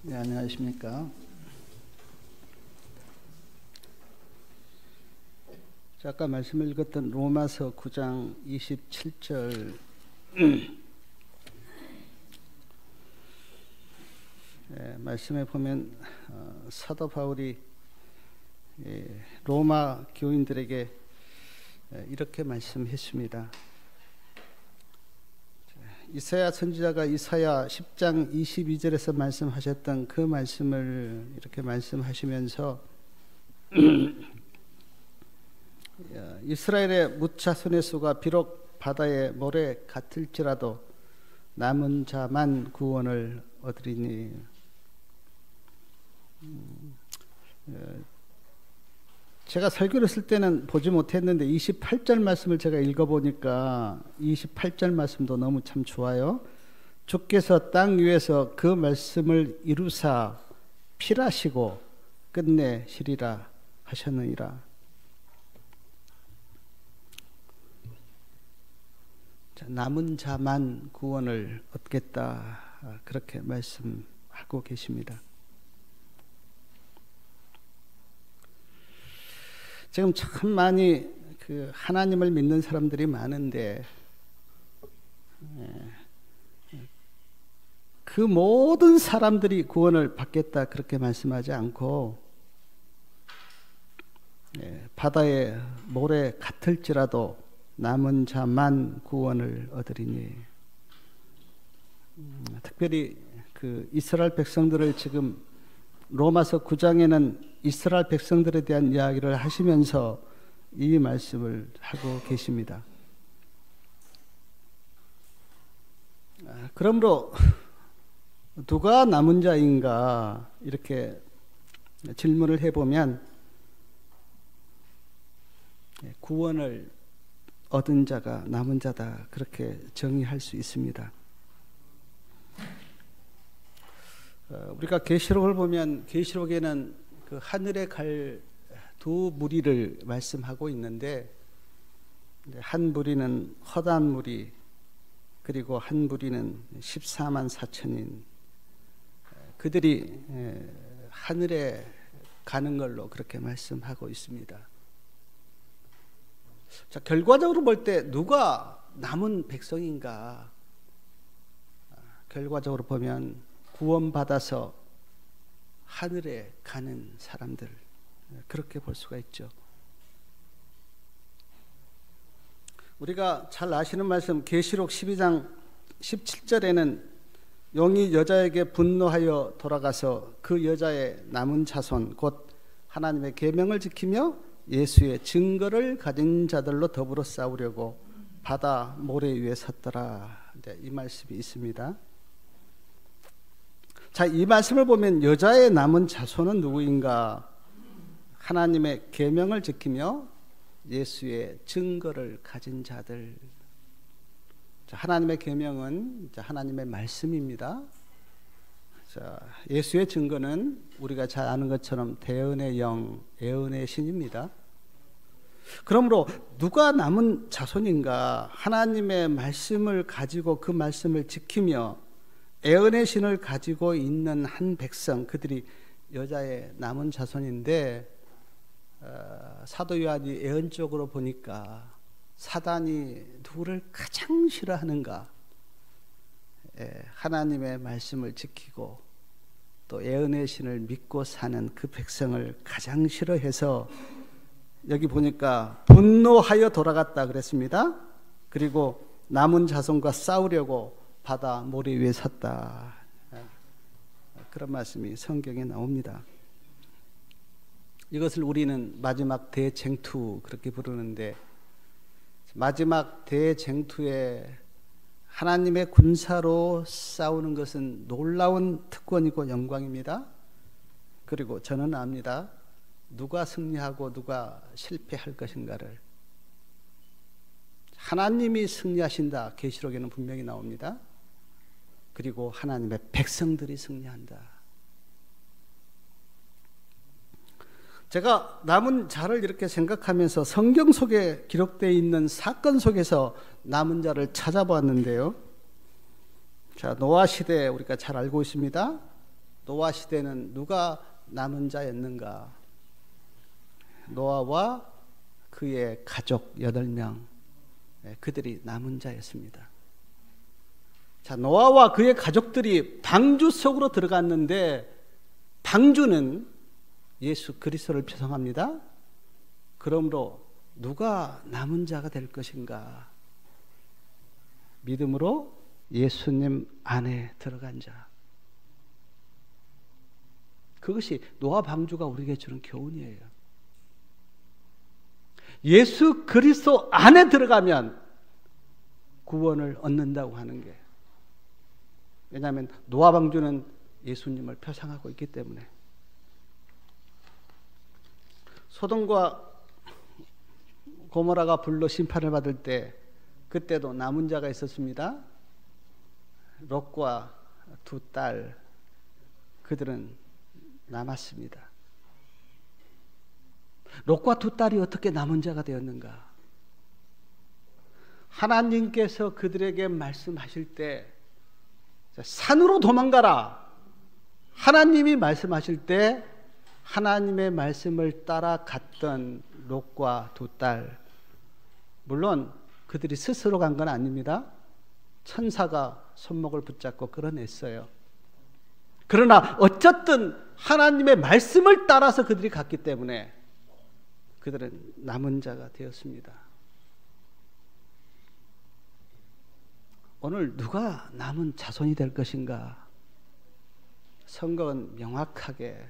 네, 안녕하십니까. 아까 말씀 읽었던 로마서 9장 27절 말씀에 보면 사도 바울이 로마 교인들에게 이렇게 말씀했습니다. 이사야 선지자가 이사야 10장 22절에서 말씀하셨던 그 말씀을 이렇게 말씀하시면서 이스라엘의 뭇자손의 수가 비록 바다의 모래 같을지라도 남은 자만 구원을 얻으리니. 제가 설교를 했을 때는 보지 못했는데 28절 말씀을 제가 읽어보니까 28절 말씀도 너무 참 좋아요. 주께서 땅 위에서 그 말씀을 이루사 필하시고 끝내시리라 하셨느니라. 남은 자만 구원을 얻겠다, 그렇게 말씀하고 계십니다. 지금 참 많이 하나님을 믿는 사람들이 많은데 그 모든 사람들이 구원을 받겠다 그렇게 말씀하지 않고 바다의 모래 같을지라도 남은 자만 구원을 얻으리니. 특별히 이스라엘 백성들을 지금 로마서 9장에는 이스라엘 백성들에 대한 이야기를 하시면서 이 말씀을 하고 계십니다. 그러므로 누가 남은 자인가 이렇게 질문을 해보면 구원을 얻은 자가 남은 자다, 그렇게 정의할 수 있습니다. 우리가 계시록을 보면 계시록에는 그 하늘에 갈 두 무리를 말씀하고 있는데, 한 무리는 허다한 무리, 그리고 한 무리는 14만 4천인, 그들이 하늘에 가는 걸로 그렇게 말씀하고 있습니다. 자, 결과적으로 볼 때 누가 남은 백성인가? 결과적으로 보면 구원받아서 하늘에 가는 사람들, 그렇게 볼 수가 있죠. 우리가 잘 아시는 말씀 계시록 12장 17절에는 용이 여자에게 분노하여 돌아가서 그 여자의 남은 자손 곧 하나님의 계명을 지키며 예수의 증거를 가진 자들로 더불어 싸우려고 바다 모래 위에 섰더라. 이 말씀이 있습니다. 자, 이 말씀을 보면 여자의 남은 자손은 누구인가? 하나님의 계명을 지키며 예수의 증거를 가진 자들. 자, 하나님의 계명은 하나님의 말씀입니다. 자, 예수의 증거는 우리가 잘 아는 것처럼 대언의 영, 애언의 신입니다. 그러므로 누가 남은 자손인가? 하나님의 말씀을 가지고 그 말씀을 지키며 애언의 신을 가지고 있는 한 백성, 그들이 여자의 남은 자손인데, 사도 요한이 애언적으로 보니까 사단이 누구를 가장 싫어하는가? 하나님의 말씀을 지키고 또 애언의 신을 믿고 사는 그 백성을 가장 싫어해서 여기 보니까 분노하여 돌아갔다 그랬습니다. 그리고 남은 자손과 싸우려고 바다 모래 위에 섰다, 그런 말씀이 성경에 나옵니다. 이것을 우리는 마지막 대쟁투 그렇게 부르는데, 마지막 대쟁투에 하나님의 군사로 싸우는 것은 놀라운 특권이고 영광입니다. 그리고 저는 압니다. 누가 승리하고 누가 실패할 것인가를 하나님이 승리하신다, 계시록에는 분명히 나옵니다. 그리고 하나님의 백성들이 승리한다. 제가 남은 자를 이렇게 생각하면서 성경 속에 기록되어 있는 사건 속에서 남은 자를 찾아보았는데요. 자, 노아 시대 우리가 잘 알고 있습니다. 노아 시대는 누가 남은 자였는가? 노아와 그의 가족 8명, 그들이 남은 자였습니다. 자, 노아와 그의 가족들이 방주 속으로 들어갔는데 방주는 예수 그리스도를 표상합니다. 그러므로 누가 남은 자가 될 것인가? 믿음으로 예수님 안에 들어간 자. 그것이 노아 방주가 우리에게 주는 교훈이에요. 예수 그리스도 안에 들어가면 구원을 얻는다고 하는 게, 왜냐하면 노아 방주는 예수님을 표상하고 있기 때문에. 소돔과 고모라가 불로 심판을 받을 때 그때도 남은 자가 있었습니다. 롯과 2딸, 그들은 남았습니다. 롯과 2딸이 어떻게 남은 자가 되었는가? 하나님께서 그들에게 말씀하실 때 산으로 도망가라, 하나님이 말씀하실 때 하나님의 말씀을 따라갔던 롯과 2딸, 물론 그들이 스스로 간 건 아닙니다. 천사가 손목을 붙잡고 끌어냈어요. 그러나 어쨌든 하나님의 말씀을 따라서 그들이 갔기 때문에 그들은 남은 자가 되었습니다. 오늘 누가 남은 자손이 될 것인가? 성경은 명확하게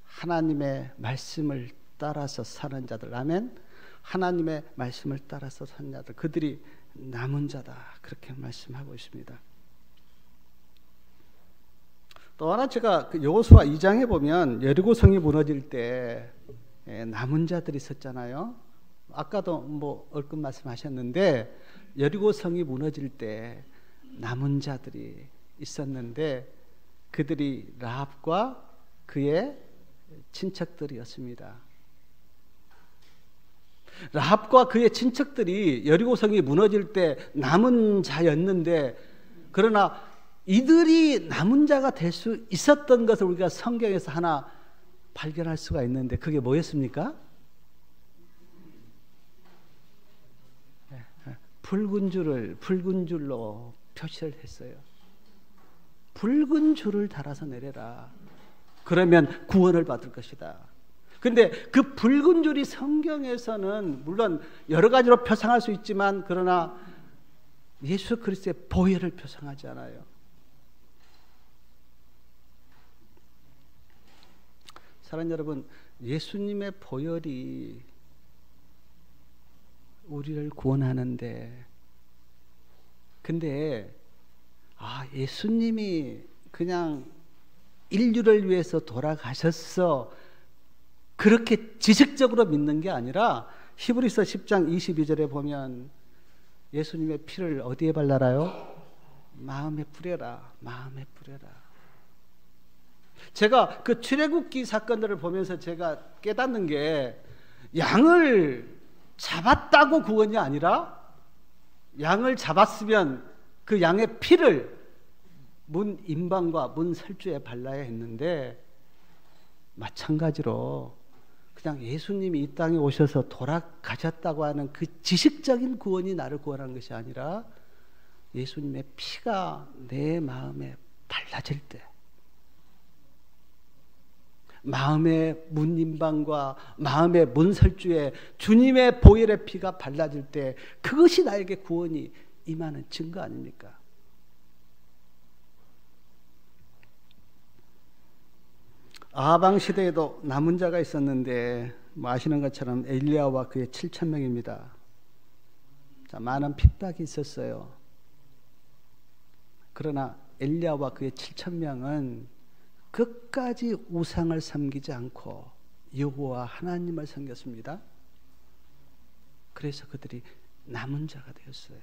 하나님의 말씀을 따라서 사는 자들, 아멘. 하나님의 말씀을 따라서 사는 자들, 그들이 남은 자다, 그렇게 말씀하고 있습니다. 또 하나 제가 여호수아 2장에 보면 여리고성이 무너질 때 남은 자들이 있었잖아요. 아까도 뭐 얼핏 말씀하셨는데 여리고성이 무너질 때 남은 자들이 있었는데 그들이 라합과 그의 친척들이었습니다. 라합과 그의 친척들이 여리고성이 무너질 때 남은 자였는데, 그러나 이들이 남은 자가 될 수 있었던 것을 우리가 성경에서 하나 발견할 수가 있는데 그게 뭐였습니까? 붉은 줄로 표시를 했어요. 붉은 줄을 달아서 내려라. 그러면 구원을 받을 것이다. 그런데 그 붉은 줄이 성경에서는 물론 여러 가지로 표상할 수 있지만, 그러나 예수 그리스도의 보혈을 표상하지 않아요. 사랑하는 여러분, 예수님의 보혈이 우리를 구원하는데, 근데 예수님이 그냥 인류를 위해서 돌아가셨어, 그렇게 지식적으로 믿는 게 아니라 히브리서 10장 22절에 보면 예수님의 피를 어디에 발라라요? 마음에 뿌려라. 마음에 뿌려라. 제가 그 출애굽기 사건들을 보면서 제가 깨닫는 게, 양을 잡았다고 구원이 아니라 양을 잡았으면 그 양의 피를 문 임방과 문 설주에 발라야 했는데, 마찬가지로 그냥 예수님이 이 땅에 오셔서 돌아가셨다고 하는 그 지식적인 구원이 나를 구원한 것이 아니라 예수님의 피가 내 마음에 발라질 때, 마음의 문임방과 마음의 문설주에 주님의 보혈의 피가 발라질 때, 그것이 나에게 구원이 임하는 증거 아닙니까? 아방 시대에도 남은 자가 있었는데, 아시는 것처럼 엘리야와 그의 7,000명입니다. 자, 많은 핍박이 있었어요. 그러나 엘리야와 그의 7,000명은 끝까지 우상을 섬기지 않고 여호와 하나님을 섬겼습니다. 그래서 그들이 남은 자가 되었어요.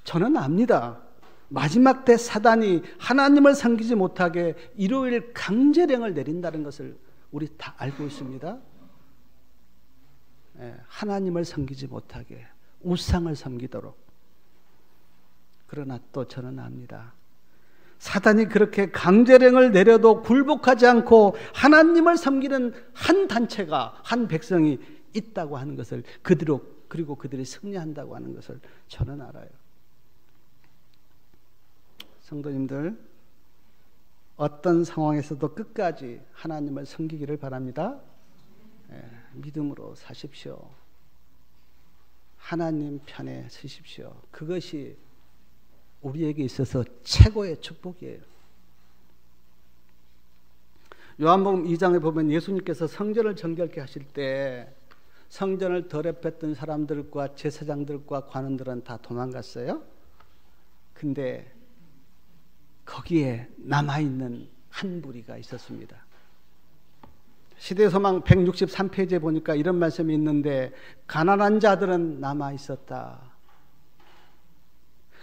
저는 압니다. 마지막 때 사단이 하나님을 섬기지 못하게 일요일 강제령을 내린다는 것을 우리 다 알고 있습니다. 하나님을 섬기지 못하게 우상을 섬기도록. 그러나 또 저는 압니다. 사단이 그렇게 강제령을 내려도 굴복하지 않고 하나님을 섬기는 한 단체가, 한 백성이 있다고 하는 것을, 그리고 그들이 승리한다고 하는 것을 저는 알아요. 성도님들, 어떤 상황에서도 끝까지 하나님을 섬기기를 바랍니다. 믿음으로 사십시오. 하나님 편에 서십시오. 그것이 우리에게 있어서 최고의 축복이에요. 요한복음 2장에 보면 예수님께서 성전을 정결케 하실 때 성전을 더럽혔던 사람들과 제사장들과 관원들은 다 도망갔어요. 근데 거기에 남아있는 한 무리가 있었습니다. 시대소망 163페이지에 보니까 이런 말씀이 있는데, 가난한 자들은 남아있었다.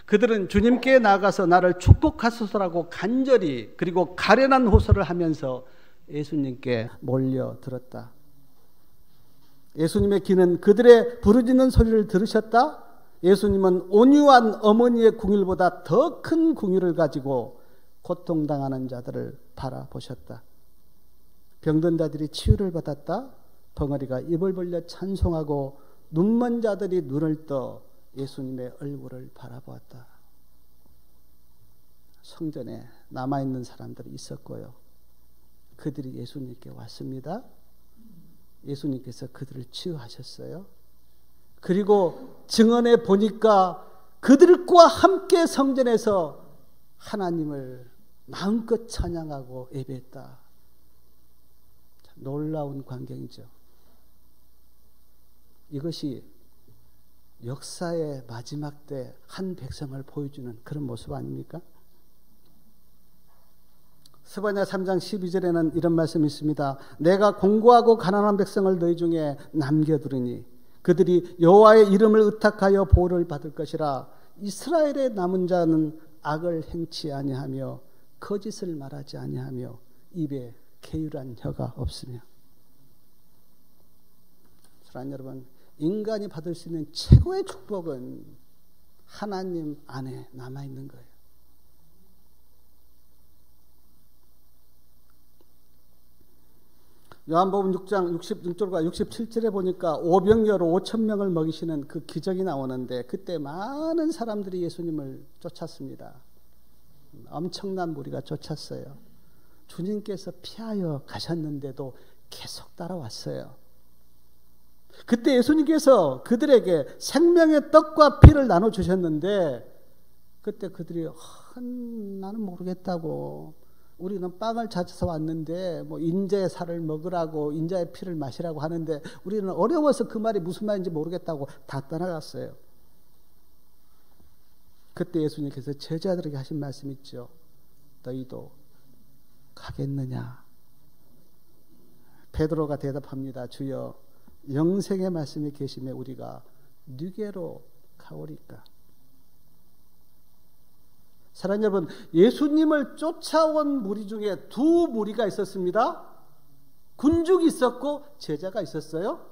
그들은 주님께 나가서 나를 축복하소서라고 간절히, 그리고 가련한 호소를 하면서 예수님께 몰려들었다. 예수님의 귀는 그들의 부르짖는 소리를 들으셨다. 예수님은 온유한 어머니의 궁율보다 더 큰 궁율을 가지고 고통당하는 자들을 바라보셨다. 병든 자들이 치유를 받았다. 벙어리가 입을 벌려 찬송하고 눈먼 자들이 눈을 떠 예수님의 얼굴을 바라보았다. 성전에 남아있는 사람들이 있었고요. 그들이 예수님께 왔습니다. 예수님께서 그들을 치유하셨어요. 그리고 증언해 보니까 그들과 함께 성전에서 하나님을 마음껏 찬양하고 예배했다. 놀라운 광경이죠. 이것이 역사의 마지막 때 한 백성을 보여주는 그런 모습 아닙니까? 스바냐 3장 12절에는 이런 말씀이 있습니다. 내가 공고하고 가난한 백성을 너희 중에 남겨두리니 그들이 여호와의 이름을 의탁하여 보호를 받을 것이라. 이스라엘의 남은 자는 악을 행치 아니하며 거짓을 말하지 아니하며 입에 계율한 혀가 없으며. 사랑하는 여러분, 인간이 받을 수 있는 최고의 축복은 하나님 안에 남아있는 거예요. 요한복음 6장 66절과 67절에 보니까 오병이어로 5,000명을 먹이시는 그 기적이 나오는데, 그때 많은 사람들이 예수님을 쫓았습니다. 엄청난 무리가 쫓았어요. 주님께서 피하여 가셨는데도 계속 따라왔어요. 그때 예수님께서 그들에게 생명의 떡과 피를 나눠주셨는데, 그때 그들이 나는 모르겠다고, 우리는 빵을 찾아서 왔는데 뭐 인자의 살을 먹으라고, 인자의 피를 마시라고 하는데 우리는 어려워서 그 말이 무슨 말인지 모르겠다고 다 떠나갔어요. 그때 예수님께서 제자들에게 하신 말씀 있죠. 너희도 가겠느냐? 베드로가 대답합니다. 주여, 영생의 말씀이 계시매 우리가 누게로 가오리까? 사랑하는 여러분, 예수님을 쫓아온 무리 중에 두 무리가 있었습니다. 군중이 있었고 제자가 있었어요.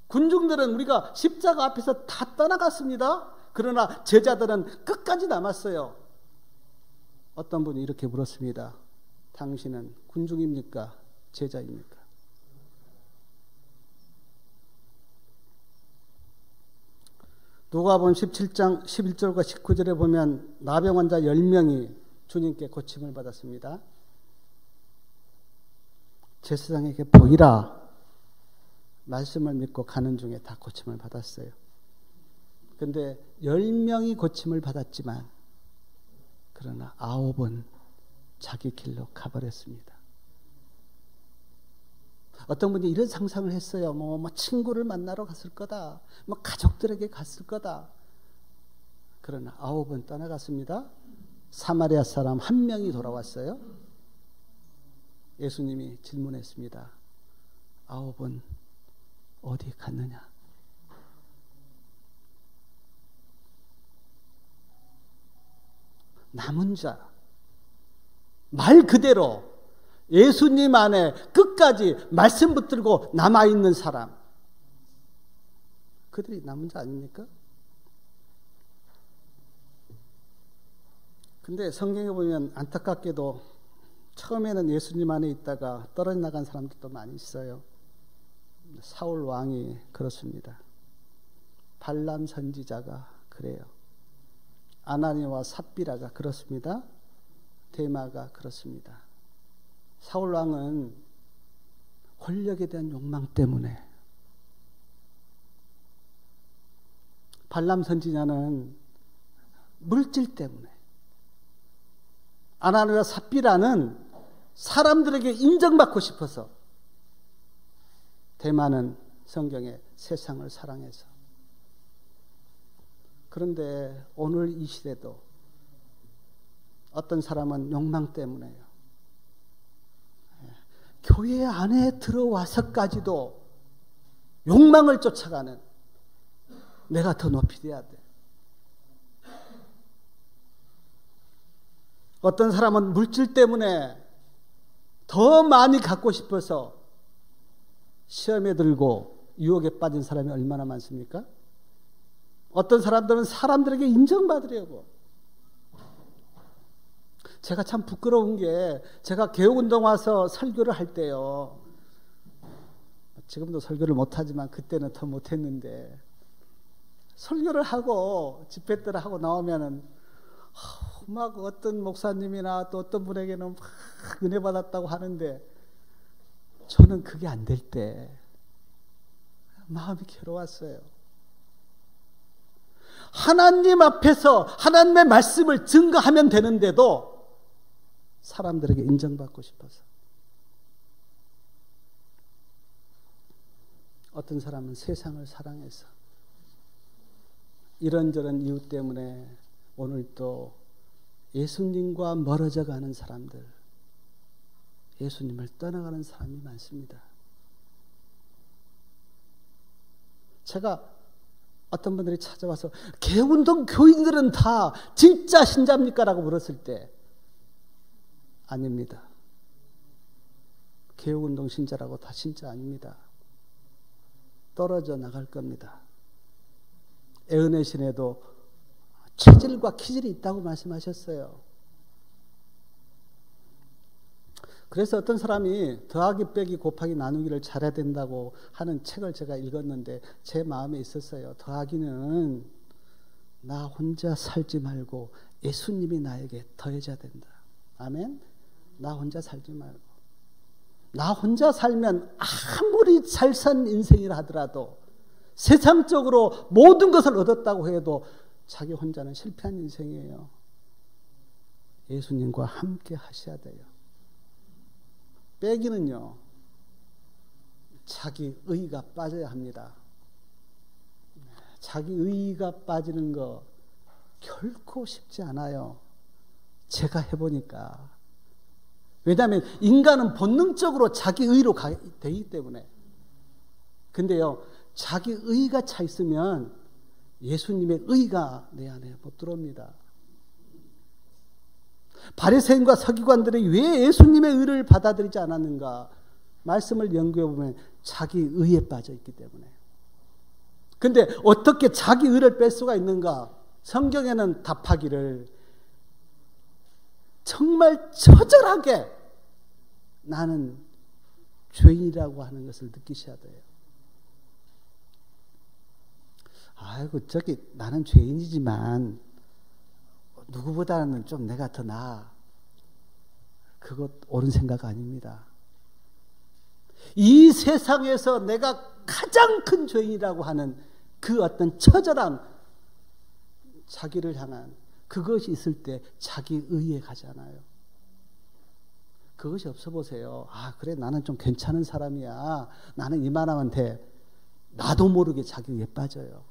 군중들은 우리가 십자가 앞에서 다 떠나갔습니다. 그러나 제자들은 끝까지 남았어요. 어떤 분이 이렇게 물었습니다. 당신은 군중입니까? 제자입니까? 누가복음 17장 11절과 19절에 보면 나병 환자 10명이 주님께 고침을 받았습니다. 제사장에게 보이라 말씀을 믿고 가는 중에 다 고침을 받았어요. 그런데 10명이 고침을 받았지만 그러나 9은 자기 길로 가버렸습니다. 어떤 분이 이런 상상을 했어요. 뭐 친구를 만나러 갔을 거다. 뭐 가족들에게 갔을 거다. 그러나 9은 떠나갔습니다. 사마리아 사람 1명이 돌아왔어요. 예수님이 질문했습니다. 9은 어디 갔느냐? 남은 자, 말 그대로 예수님 안에 끝까지 말씀 붙들고 남아있는 사람, 그들이 남은 자 아닙니까? 근데 성경에 보면 안타깝게도 처음에는 예수님 안에 있다가 떨어져 나간 사람들도 많이 있어요. 사울 왕이 그렇습니다. 발람 선지자가 그래요. 아나니와 삽비라가 그렇습니다. 데마가 그렇습니다. 사울 왕은 권력에 대한 욕망 때문에, 발람 선지자는 물질 때문에, 아나니와 삽비라는 사람들에게 인정받고 싶어서, 데마는 성경에 세상을 사랑해서. 그런데 오늘 이 시대도 어떤 사람은 욕망 때문에요. 교회 안에 들어와서까지도 욕망을 쫓아가는, 내가 더 높이 돼야 돼. 어떤 사람은 물질 때문에 더 많이 갖고 싶어서 시험에 들고 유혹에 빠진 사람이 얼마나 많습니까? 어떤 사람들은 사람들에게 인정받으려고. 제가 참 부끄러운 게, 제가 개혁운동 와서 설교를 할 때요, 지금도 설교를 못하지만 그때는 더 못했는데, 설교를 하고 집회 때를 하고 나오면은 막 어떤 목사님이나 또 어떤 분에게는 막 은혜 받았다고 하는데, 저는 그게 안 될 때 마음이 괴로웠어요. 하나님 앞에서 하나님의 말씀을 증거하면 되는데도 사람들에게 인정받고 싶어서. 어떤 사람은 세상을 사랑해서, 이런저런 이유 때문에 오늘 또 예수님과 멀어져 가는 사람들, 예수님을 떠나가는 사람이 많습니다. 제가 어떤 분들이 찾아와서 개운동 교인들은 다 진짜 신자입니까? 라고 물었을 때, 아닙니다. 개혁운동 신자라고 다 진짜 아닙니다. 떨어져 나갈 겁니다. 애은의 신에도 체질과 기질이 있다고 말씀하셨어요. 그래서 어떤 사람이 더하기 빼기 곱하기 나누기를 잘해야 된다고 하는 책을 제가 읽었는데 제 마음에 있었어요. 더하기는 나 혼자 살지 말고 예수님이 나에게 더해져야 된다. 아멘? 나 혼자 살지 말고. 나 혼자 살면 아무리 잘 산 인생이라 하더라도, 세상적으로 모든 것을 얻었다고 해도 자기 혼자는 실패한 인생이에요. 예수님과 함께 하셔야 돼요. 빼기는요, 자기 의의가 빠져야 합니다. 자기 의의가 빠지는 거 결코 쉽지 않아요. 제가 해보니까. 왜냐하면 인간은 본능적으로 자기 의의로 되기 때문에. 근데요, 자기 의의가 차 있으면 예수님의 의의가 내 안에 못 들어옵니다. 바리새인과 서기관들이 왜 예수님의 의를 받아들이지 않았는가? 말씀을 연구해 보면 자기 의에 빠져 있기 때문에. 근데 어떻게 자기 의를 뺄 수가 있는가? 성경에는 답하기를 정말 처절하게 나는 죄인이라고 하는 것을 느끼셔야 돼요. 아이고, 저기 나는 죄인이지만 누구보다는 좀 내가 더 나아. 그것 옳은 생각 아닙니다. 이 세상에서 내가 가장 큰 죄인이라고 하는 그 어떤 처절한 자기를 향한 그것이 있을 때 자기 의에 가잖아요. 그것이 없어 보세요. 아, 그래, 나는 좀 괜찮은 사람이야. 나는 이만하면 돼. 나도 모르게 자기 의에 빠져요.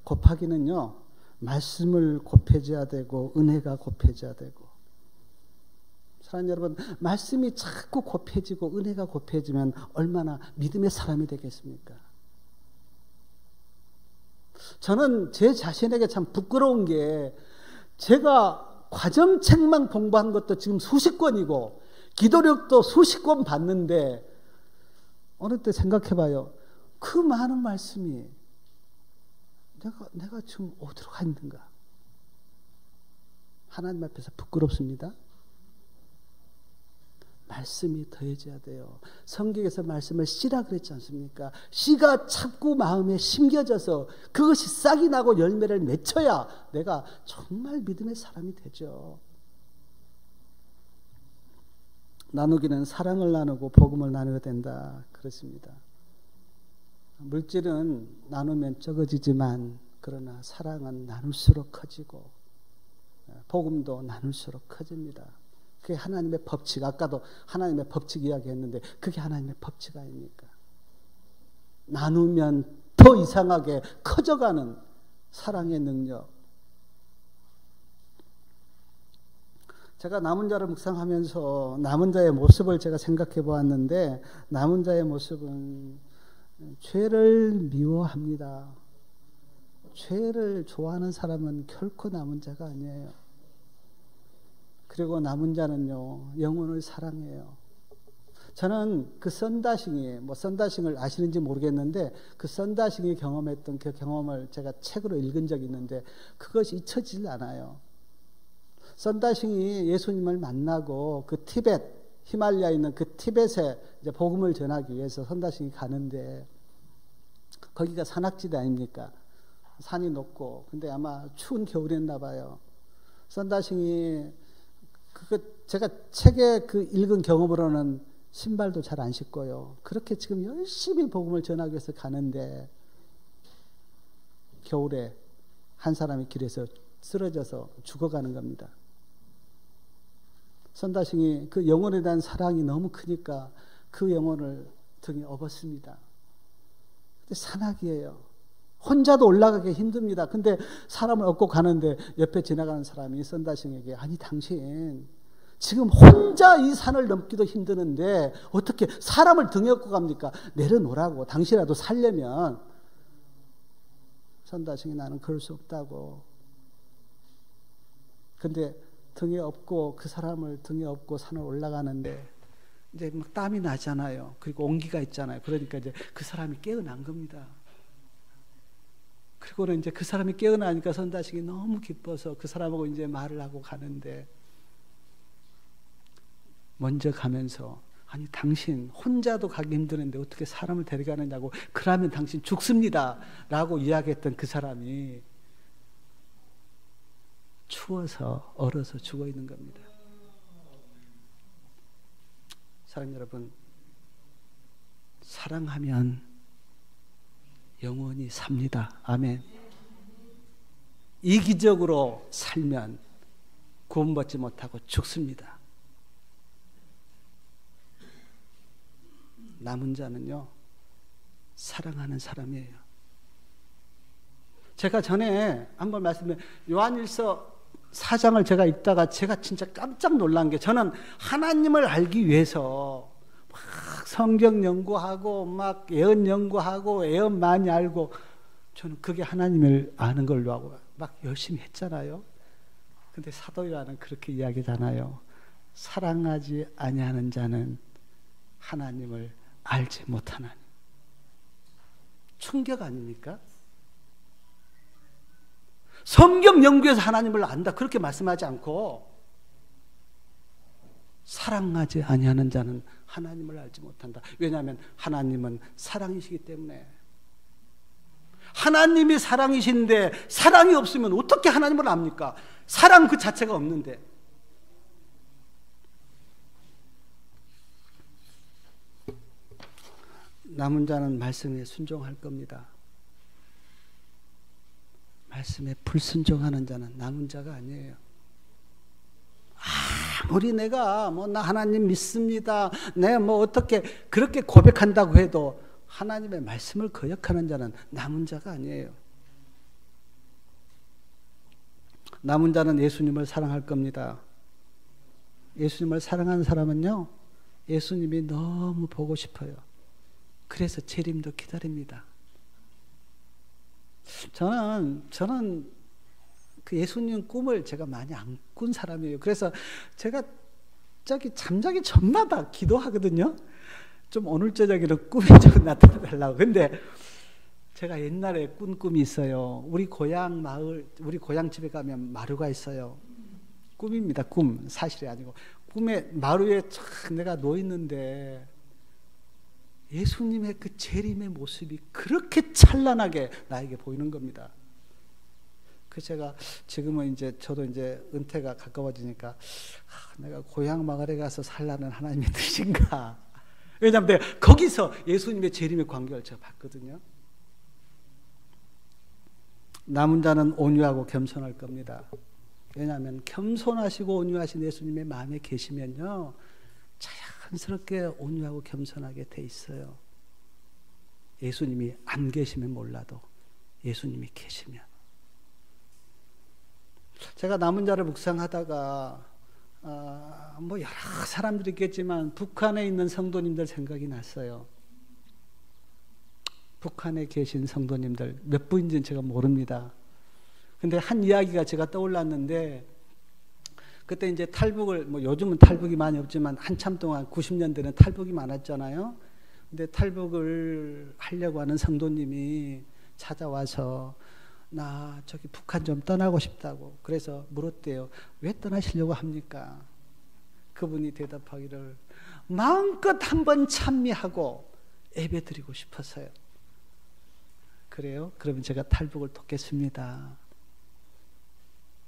곱하기는요, 말씀을 곱해져야 되고 은혜가 곱해져야 되고. 사랑하는 여러분, 말씀이 자꾸 곱해지고 은혜가 곱해지면 얼마나 믿음의 사람이 되겠습니까? 저는 제 자신에게 참 부끄러운 게, 제가 과정책만 공부한 것도 지금 수십 권이고 기도력도 수십 권 봤는데, 어느 때 생각해봐요. 그 많은 말씀이 내가 지금 어디로 가 있는가? 하나님 앞에서 부끄럽습니다. 말씀이 더해져야 돼요. 성경에서 말씀을 씨라 그랬지 않습니까? 씨가 자꾸 마음에 심겨져서 그것이 싹이 나고 열매를 맺혀야 내가 정말 믿음의 사람이 되죠. 나누기는 사랑을 나누고 복음을 나누어야 된다. 그렇습니다. 물질은 나누면 적어지지만 그러나 사랑은 나눌수록 커지고 복음도 나눌수록 커집니다. 그게 하나님의 법칙. 아까도 하나님의 법칙 이야기했는데 그게 하나님의 법칙 아닙니까? 나누면 더 이상하게 커져가는 사랑의 능력. 제가 남은 자를 묵상하면서 남은 자의 모습을 제가 생각해 보았는데 남은 자의 모습은 죄를 미워합니다. 죄를 좋아하는 사람은 결코 남은 자가 아니에요. 그리고 남은 자는요, 영혼을 사랑해요. 저는 그 썬다싱이, 썬다싱을 아시는지 모르겠는데, 그 썬다싱이 경험했던 그 경험을 제가 책으로 읽은 적이 있는데, 그것이 잊혀지질 않아요. 썬다싱이 예수님을 만나고 그 티벳, 히말라야에 있는 그 티벳에 이제 복음을 전하기 위해서 썬다싱이 가는데, 거기가 산악지대 아닙니까? 산이 높고, 근데 아마 추운 겨울이었나 봐요. 썬다싱이 제가 책에 그 읽은 경험으로는 신발도 잘 안 신고요. 그렇게 지금 열심히 복음을 전하기 위해서 가는데 겨울에 한 사람이 길에서 쓰러져서 죽어가는 겁니다. 선다싱이 그 영혼에 대한 사랑이 너무 크니까 그 영혼을 등에 업었습니다. 근데 산악이에요. 혼자도 올라가기 힘듭니다. 근데 사람을 업고 가는데 옆에 지나가는 사람이 선다싱에게 아니 당신 지금 혼자 이 산을 넘기도 힘드는데 어떻게 사람을 등에 업고 갑니까? 내려놓으라고. 당신이라도 살려면. 선다싱이 나는 그럴 수 없다고. 근데 등에 업고 그 사람을 등에 업고 산을 올라가는데 이제 막 땀이 나잖아요. 그리고 온기가 있잖아요. 그러니까 이제 그 사람이 깨어난 겁니다. 그리고는 이제 그 사람이 깨어나니까 선다싱이 너무 기뻐서 그 사람하고 이제 말을 하고 가는데 먼저 가면서 아니 당신 혼자도 가기 힘드는데 어떻게 사람을 데려가느냐고 그러면 당신 죽습니다 라고 이야기했던 그 사람이 추워서 얼어서 죽어 있는 겁니다. 사랑 여러분, 사랑하면 영원히 삽니다. 아멘. 이기적으로 살면 구원받지 못하고 죽습니다. 남은 자는요, 사랑하는 사람이에요. 제가 전에 한번 말씀드린 요한일서 4장을 제가 읽다가 제가 진짜 깜짝 놀란 게 저는 하나님을 알기 위해서 막 성경 연구하고 막 예언 연구하고 예언 많이 알고 저는 그게 하나님을 아는 걸로 하고 막 열심히 했잖아요. 근데 사도 요한은 그렇게 이야기하잖아요. 사랑하지 아니하는 자는 하나님을 알지 못하나니. 충격 아닙니까? 성경 연구에서 하나님을 안다 그렇게 말씀하지 않고 사랑하지 아니하는 자는 하나님을 알지 못한다. 왜냐하면 하나님은 사랑이시기 때문에. 하나님이 사랑이신데 사랑이 없으면 어떻게 하나님을 압니까? 사랑 그 자체가 없는데. 남은 자는 말씀에 순종할 겁니다. 말씀에 불순종하는 자는 남은 자가 아니에요. 아무리 내가 나 하나님 믿습니다. 내가 어떻게 그렇게 고백한다고 해도 하나님의 말씀을 거역하는 자는 남은 자가 아니에요. 남은 자는 예수님을 사랑할 겁니다. 예수님을 사랑하는 사람은요, 예수님이 너무 보고 싶어요. 그래서 재림도 기다립니다. 저는 그 예수님 꿈을 제가 많이 안 꾼 사람이에요. 그래서 제가 잠자기 전마다 기도하거든요. 좀 오늘 저녁에는 꿈에 좀 나타나달라고. 근데 제가 옛날에 꾼 꿈이 있어요. 우리 고향 마을, 우리 고향 집에 가면 마루가 있어요. 꿈입니다. 꿈. 사실이 아니고. 꿈에 마루에 촥 내가 누워 있는데 예수님의 그 재림의 모습이 그렇게 찬란하게 나에게 보이는 겁니다. 그 제가 지금은 이제 저도 이제 은퇴가 가까워지니까 내가 고향 마을에 가서 살라는 하나님의 뜻인가? 왜냐하면 내가 거기서 예수님의 재림의 광경을 제가 봤거든요. 남은 자는 온유하고 겸손할 겁니다. 왜냐하면 겸손하시고 온유하신 예수님의 마음에 계시면요, 자연스럽게 온유하고 겸손하게 돼 있어요. 예수님이 안 계시면 몰라도 예수님이 계시면. 제가 남은 자를 묵상하다가 뭐 여러 사람들이 있겠지만 북한에 있는 성도님들 생각이 났어요. 북한에 계신 성도님들 몇 분인지는 제가 모릅니다. 근데 한 이야기가 제가 떠올랐는데, 그때 이제 탈북을, 뭐 요즘은 탈북이 많이 없지만 한참 동안 90년대는 탈북이 많았잖아요. 근데 탈북을 하려고 하는 성도님이 찾아와서 나 저기 북한 좀 떠나고 싶다고. 그래서 물었대요. 왜 떠나시려고 합니까? 그분이 대답하기를 마음껏 한번 찬미하고 예배드리고 싶어서요. 그래요? 그러면 제가 탈북을 돕겠습니다.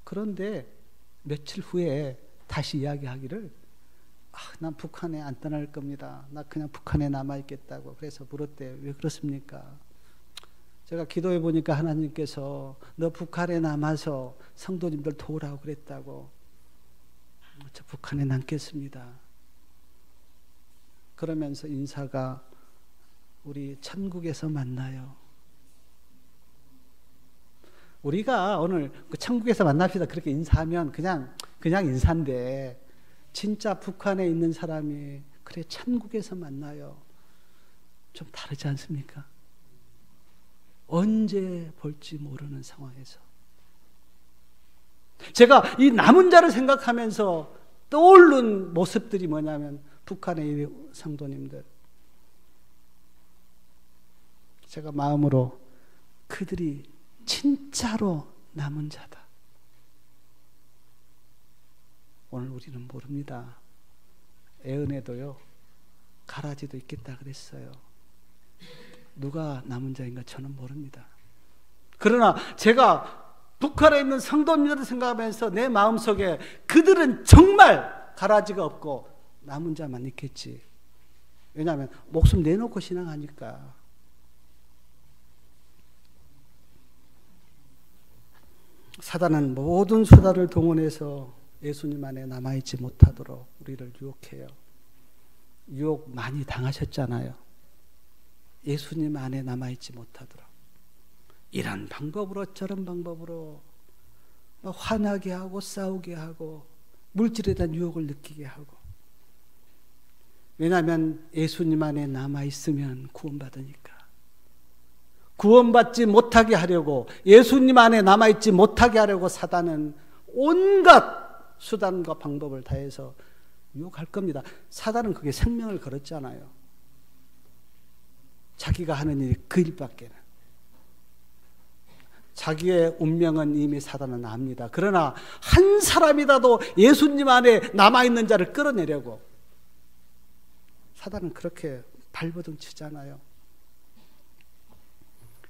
그런데 며칠 후에 다시 이야기하기를 난 북한에 안 떠날 겁니다. 나 그냥 북한에 남아있겠다고. 그래서 물었대요. 왜 그렇습니까? 제가 기도해 보니까 하나님께서 너 북한에 남아서 성도님들 도우라고 그랬다고. 저 북한에 남겠습니다. 그러면서 인사가 우리 천국에서 만나요. 우리가 오늘 그 천국에서 만납시다 그렇게 인사하면 그냥 인사인데, 진짜 북한에 있는 사람이 그래 천국에서 만나요. 좀 다르지 않습니까? 언제 볼지 모르는 상황에서. 제가 이 남은 자를 생각하면서 떠오른 모습들이 뭐냐면 북한의 성도님들. 제가 마음으로 그들이 진짜로 남은 자다. 오늘 우리는 모릅니다. 애은에도요, 가라지도 있겠다 그랬어요. 누가 남은 자인가 저는 모릅니다. 그러나 제가 북한에 있는 성도님들을 생각하면서 내 마음속에 그들은 정말 가라지가 없고 남은 자만 있겠지. 왜냐하면 목숨 내놓고 신앙하니까. 사단은 모든 수단을 동원해서 예수님 안에 남아있지 못하도록 우리를 유혹해요. 유혹 많이 당하셨잖아요. 예수님 안에 남아있지 못하도록 이런 방법으로 저런 방법으로 화나게 하고 싸우게 하고 물질에 대한 유혹을 느끼게 하고. 왜냐하면 예수님 안에 남아있으면 구원받으니까. 구원받지 못하게 하려고, 예수님 안에 남아있지 못하게 하려고 사단은 온갖 수단과 방법을 다해서 유혹할 겁니다. 사단은 그게 생명을 걸었잖아요. 자기가 하는 일이 그 일밖에는. 자기의 운명은 이미 사단은 압니다. 그러나 한 사람이라도 예수님 안에 남아있는 자를 끌어내려고 사단은 그렇게 발버둥 치잖아요.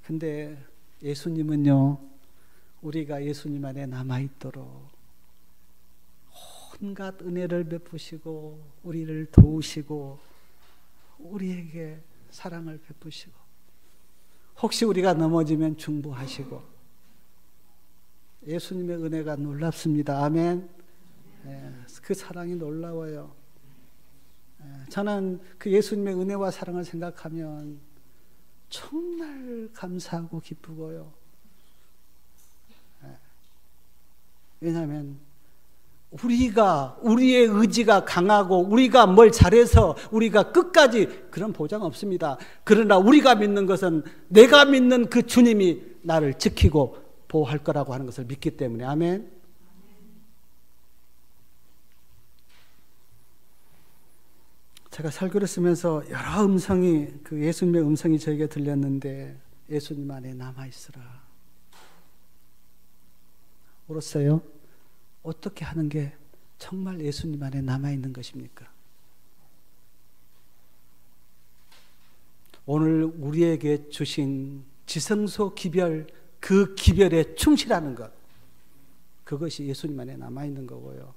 근데 예수님은요, 우리가 예수님 안에 남아있도록 온갖 은혜를 베푸시고 우리를 도우시고 우리에게 사랑을 베푸시고, 혹시 우리가 넘어지면 중보하시고. 예수님의 은혜가 놀랍습니다. 아멘. 그 사랑이 놀라워요. 저는 그 예수님의 은혜와 사랑을 생각하면 정말 감사하고 기쁘고요. 왜냐하면 우리의 의지가 강하고 우리가 뭘 잘해서 우리가 끝까지 그런 보장 없습니다. 그러나 우리가 믿는 것은 내가 믿는 그 주님이 나를 지키고 보호할 거라고 하는 것을 믿기 때문에. 아멘. 제가 설교를 쓰면서 여러 음성이, 그 예수님의 음성이 저에게 들렸는데, 예수님 안에 남아있으라. 울었어요? 어떻게 하는 게 정말 예수님 안에 남아있는 것입니까? 오늘 우리에게 주신 지성소 기별, 그 기별에 충실하는 것, 그것이 예수님 안에 남아있는 거고요.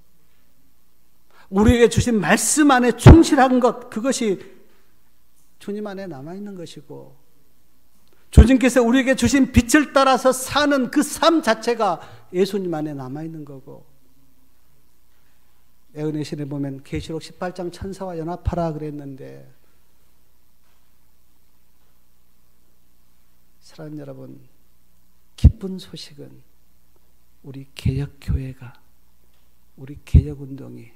우리에게 주신 말씀 안에 충실한 것, 그것이 주님 안에 남아있는 것이고, 주님께서 우리에게 주신 빛을 따라서 사는 그 삶 자체가 예수님 안에 남아있는 거고, 예언의 신에 보면 계시록 18장 천사와 연합하라 그랬는데, 사랑하는 여러분, 기쁜 소식은 우리 개혁교회가, 우리 개혁운동이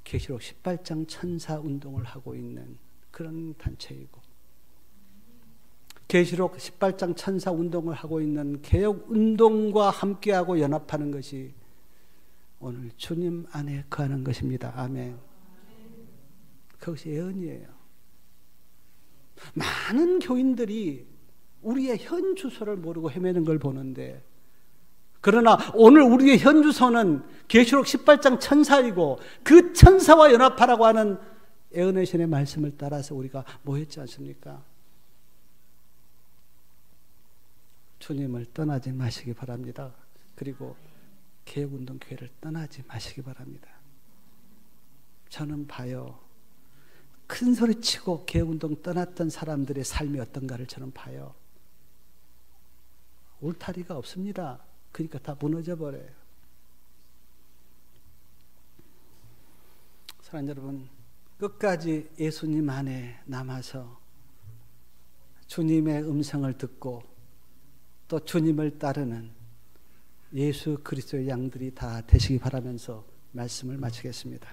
계시록 18장 천사 운동을 하고 있는 그런 단체이고, 계시록 18장 천사 운동을 하고 있는 개혁운동과 함께하고 연합하는 것이 오늘 주님 안에 거하는 것입니다. 아멘. 그것이 예언이에요. 많은 교인들이 우리의 현 주소를 모르고 헤매는 걸 보는데, 그러나 오늘 우리의 현 주소는 계시록 18장 천사이고, 그 천사와 연합하라고 하는 예언의 신의 말씀을 따라서 우리가 모였지 않습니까? 주님을 떠나지 마시기 바랍니다. 그리고 개혁운동교회를 떠나지 마시기 바랍니다. 저는 봐요, 큰 소리치고 개혁운동 떠났던 사람들의 삶이 어떤가를 저는 봐요. 울타리가 없습니다. 그러니까 다 무너져 버려요. 사랑하는 여러분, 끝까지 예수님 안에 남아서 주님의 음성을 듣고 또 주님을 따르는 예수 그리스도의 양들이 다 되시기 바라면서 말씀을 마치겠습니다.